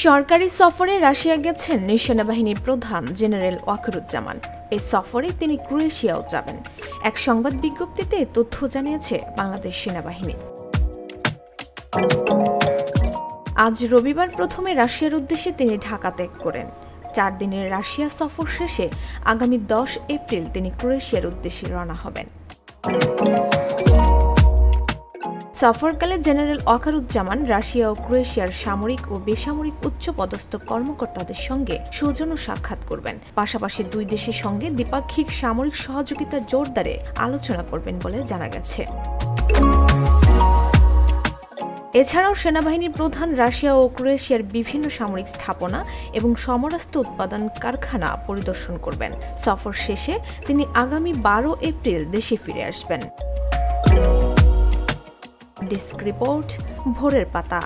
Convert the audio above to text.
সরকারি সফরে রাশিয়া গেছেন সেনাবাহিনীর প্রধান জেনারেল ওয়াকারুজ্জামান। এই সফরে তিনি ক্রোয়েশিয়াও যাবেন। এক সংবাদ বিজ্ঞপ্তিতে তথ্য জানিয়েছে বাংলাদেশ সেনাবাহিনী। আজ রবিবার প্রথমে রাশিয়ার উদ্দেশ্যে তিনি ঢাকা ত্যাগ করেন। 4 দিনের রাশিয়া সফর শেষে আগামী 10 এপ্রিল তিনি ক্রোয়েশিয়ার উদ্দেশ্যে রওনা হবেন। সফরকালে জেনারেল ওয়াকারুজ্জামান রাশিয়া ও ক্রোয়েশিয়ার সামরিক ও বেসামরিক উচ্চপদস্থ কর্মকর্তাদের সঙ্গে সৌজন্য সাক্ষাৎ করবেন। পাশাপাশি দুই দেশের সঙ্গে দ্বিপাক্ষিক সামরিক সহযোগিতা জোরদারে আলোচনা করবেন বলে জানা গেছে। এছাড়াও সেনাবাহিনীর প্রধান রাশিয়া ও ক্রোয়েশিয়ার বিভিন্ন সামরিক স্থাপনা এবং সমরাস্ত্র উৎপাদন কারখানা পরিদর্শন করবেন। সফর শেষে তিনি আগামী 12 এপ্রিল দেশে ফিরে আসবেন। ডেস্ক রিপোর্ট, ভোরের পাতা।